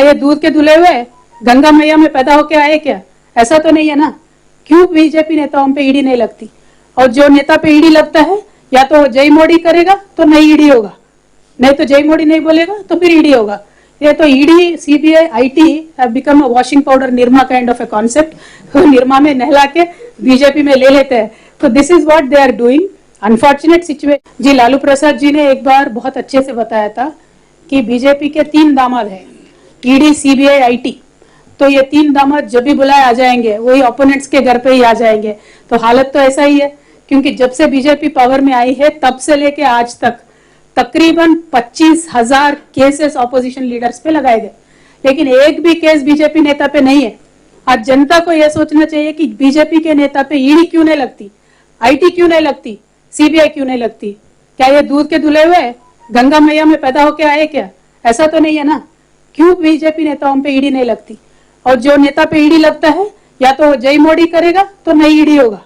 ये दूध के धुले हुए गंगा मैया में पैदा होके आए क्या? ऐसा तो नहीं है ना। क्यों बीजेपी नेताओं पे ईडी नहीं लगती? और जो नेता पे ईडी लगता है या तो जय मोदी करेगा तो नहीं ईडी होगा, नहीं तो जय मोदी नहीं बोलेगा तो फिर ईडी होगा। ये तो ED, CBI, IT have become a washing powder Nirma kind of a concept. Nirma में नहला के बीजेपी में ले लेते हैं। तो this is what they are doing. Unfortunate situation. जी, लालू प्रसाद जी ने एक बार बहुत अच्छे से बताया था कि बीजेपी के 3 दामाद हैं, ईडी, सीबीआई, आईटी। तो ये 3 दामाद जब भी बुलाए आ जाएंगे, वही ओपोनेंट्स के घर पे ही आ जाएंगे। तो हालत तो ऐसा ही है, क्योंकि जब से बीजेपी पावर में आई है तब से लेके आज तक तकरीबन 25,000 केसेस ऑपोजिशन लीडर्स पे लगाए गए, लेकिन एक भी केस बीजेपी नेता पे नहीं है। आज जनता को यह सोचना चाहिए कि बीजेपी के नेता पे ईडी क्यों नहीं लगती, आईटी क्यों नहीं लगती, सीबीआई क्यों नहीं लगती? क्या ये दूध के धुले हुए गंगा मैया में पैदा होके आए क्या? ऐसा तो नहीं है ना। क्यों बीजेपी नेताओं पे ईडी नहीं लगती? और जो नेता पे ईडी लगता है या तो जय मोदी करेगा तो नहीं ईडी होगा,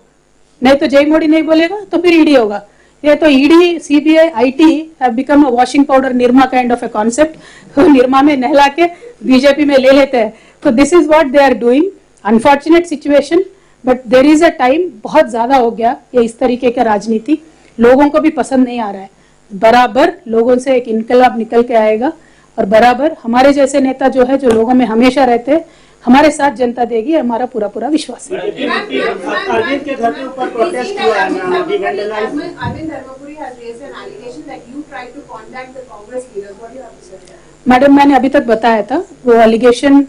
नहीं तो जय मोदी नहीं बोलेगा तो फिर ईडी होगा। ये तो ED, CBI, IT have become a washing powder Nirma kind of a concept. Nirma में नहला के बीजेपी में ले लेते हैं। तो this is what they are doing. Unfortunate situation, but there is a time. बहुत ज्यादा हो गया ये इस तरीके का राजनीति, लोगों को भी पसंद नहीं आ रहा है। बराबर लोगों से एक इनकलाब निकल के आएगा और बराबर हमारे जैसे नेता जो है, जो लोगों में हमेशा रहते हैं, हमारे साथ जनता देगी, हमारा पूरा पूरा विश्वास है। अरविंद के घर के ऊपर प्रोटेस्ट हुआ है। मैडम, मैंने अभी तक बताया था, वो एलिगेशन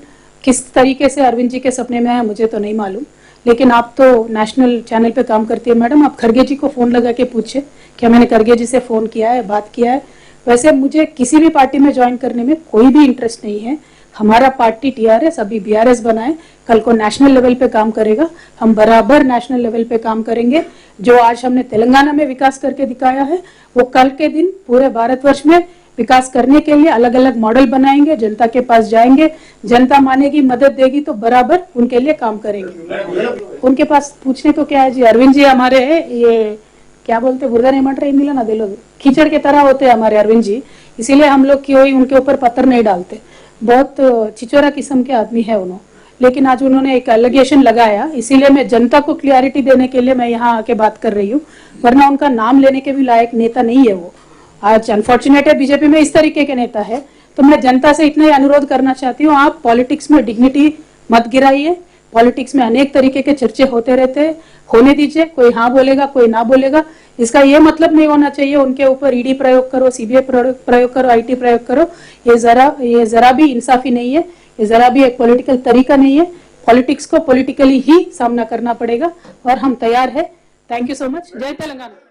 किस तरीके से अरविंद जी के सपने में है मुझे तो नहीं मालूम, लेकिन आप तो नेशनल चैनल पे काम करती है मैडम, आप खड़गे जी को फोन लगा के पूछे क्या मैंने खड़गे जी से फोन किया है, बात किया है। वैसे मुझे किसी भी पार्टी में ज्वाइन करने में कोई भी इंटरेस्ट नहीं है। हमारा पार्टी टीआरएस, अभी बीआरएस बनाए, कल को नेशनल लेवल पे काम करेगा। हम बराबर नेशनल लेवल पे काम करेंगे। जो आज हमने तेलंगाना में विकास करके दिखाया है, वो कल के दिन पूरे भारतवर्ष में विकास करने के लिए अलग अलग मॉडल बनाएंगे, जनता के पास जाएंगे, जनता मानेगी, मदद देगी तो बराबर उनके लिए काम करेंगे। उनके पास पूछने को क्या है जी। अरविंद जी हमारे ये क्या बोलते, बुर्दा नहीं मट रहे मिला ना, दे लोग कीचड़ के तरह होते हैं हमारे अरविंद जी, इसीलिए हम लोग कोई उनके ऊपर पत्थर नहीं डालते। बहुत चिचोरा किस्म के आदमी है उन्होंने, लेकिन आज उन्होंने एक एलिगेशन लगाया, इसीलिए मैं जनता को क्लियरिटी देने के लिए मैं यहाँ आके बात कर रही हूँ, वरना उनका नाम लेने के भी लायक नेता नहीं है वो। आज अनफॉर्चुनेट है बीजेपी में इस तरीके के नेता है। तो मैं जनता से इतना ही अनुरोध करना चाहती हूँ, आप पॉलिटिक्स में डिग्निटी मत गिराइए। पॉलिटिक्स में अनेक तरीके के चर्चे होते रहते हैं, होने दीजिए। कोई हाँ बोलेगा, कोई ना बोलेगा, इसका ये मतलब नहीं होना चाहिए उनके ऊपर ईडी प्रयोग करो, सीबीआई प्रयोग करो, आईटी प्रयोग करो। ये जरा भी इंसाफी नहीं है, ये जरा भी एक पॉलिटिकल तरीका नहीं है। पॉलिटिक्स को पॉलिटिकली ही सामना करना पड़ेगा और हम तैयार है। Thank you so much. जय तेलंगाना।